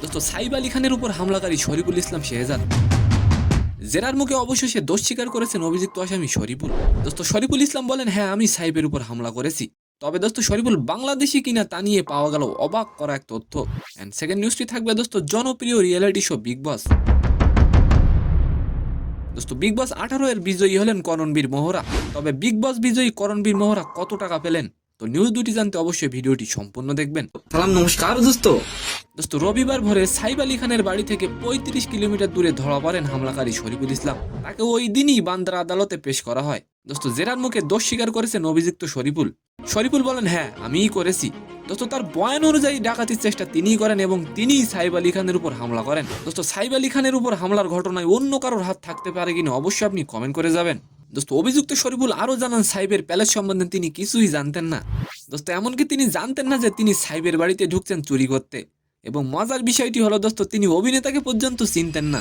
দোস্ত সাইফ আলী খানের উপর হামলাকারী শরীফুল ইসলাম শেহজাদ জেরার মুখে অবশেষে দোষ স্বীকার করেছেন অভিযুক্ত আসামি শরীফুল। দোস্ত শরীফুল ইসলাম বলেন, হ্যাঁ আমি সাইফের উপর হামলা করেছি। তবে দোস্ত শরীফুল বাংলাদেশি কিনা তা নিয়ে পাওয়া গেল অবাক করা এক তথ্য। এন্ড সেকেন্ড নিউজটি থাকবে দোস্ত জনপ্রিয় রিয়েলিটি শো বিগ বস। দোস্ত বিগ বস 18 এর বিজয়ী হলেন করণবীর মোহরা। তবে বিগ বস বিজয়ী করণবীর মোহরা কত টাকা পেলেন? তো নিউজ দুটি জানতে অবশ্যই ভিডিওটি সম্পূর্ণ দেখবেন। সালাম নমস্কার দোস্ত। দোস্ত রবিবার ভোরে সাইফ আলী খানের বাড়ি থেকে 35 কিলোমিটার দূরে ধরা পড়েন হামলাকারী শরীফুল ইসলাম। তাকে ওই দিনই বান্দ্রা আদালতে পেশ করা হয়। দোস্ত জেরার মুখে দোষ স্বীকার করেছেন অভিযুক্ত শরীফুল বলেন, হ্যাঁ আমিই করেছি। দোস্ত তার বয়ান অনুযায়ী ডাকাতির চেষ্টা তিনিই করেন এবং তিনিই সাইফ আলী খানের উপর হামলা করেন। দোস্ত সাইফ আলী খানের উপর হামলার ঘটনায় অন্য কারোর হাত থাকতে পারে কিনা অবশ্যই আপনি কমেন্ট করে যাবেন। দোস্ত অভিযুক্ত শরীফুল আরো জানান সাইফের প্যালেস সম্বন্ধে তিনি কিছুই জানতেন না। দোস্ত এমনকি তিনি জানতেন না যে তিনি সাইফের বাড়িতে ঢুকছেন চুরি করতে। এবং মজার বিষয়টি হলো দোস্ত তিনি অভিনেতাকে পর্যন্ত চিনতেন না।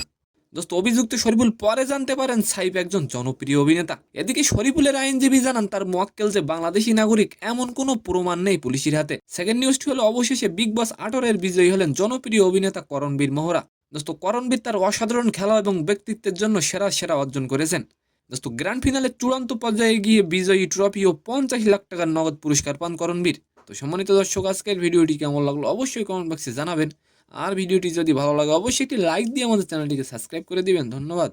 দোস্ত অভিযুক্ত শরীফুল পরে জানতে পারেন সাইফ একজন জনপ্রিয় অভিনেতা। এদিকে শরীফুলের আইনজীবী জানান তার মোয়াক্কেল যে বাংলাদেশি নাগরিক এমন কোনো প্রমাণ নেই পুলিশের হাতে। সেকেন্ড নিউজটি হলো অবশেষে বিগ বস 18 এর বিজয়ী হলেন জনপ্রিয় অভিনেতা করণবীর মোহরা। দোস্ত করণবীর তার অসাধারণ খেলা এবং ব্যক্তিত্বের জন্য সেরা অর্জন করেছেন। দোস্ত গ্র্যান্ড ফিনালের চূড়ান্ত পর্যায়ে গিয়ে বিজয়ী ট্রফি ও 50 লাখ টাকার নগদ পুরস্কার পান করণবীর। তো সম্মানিত দর্শক, আজকের ভিডিওটি কেমন লাগলো অবশ্যই কমেন্ট বক্সে জানাবেন। আর ভিডিওটি যদি ভালো লাগে অবশ্যই একটি লাইক দিয়ে আমাদের চ্যানেলটিকে সাবস্ক্রাইব করে দিবেন। ধন্যবাদ।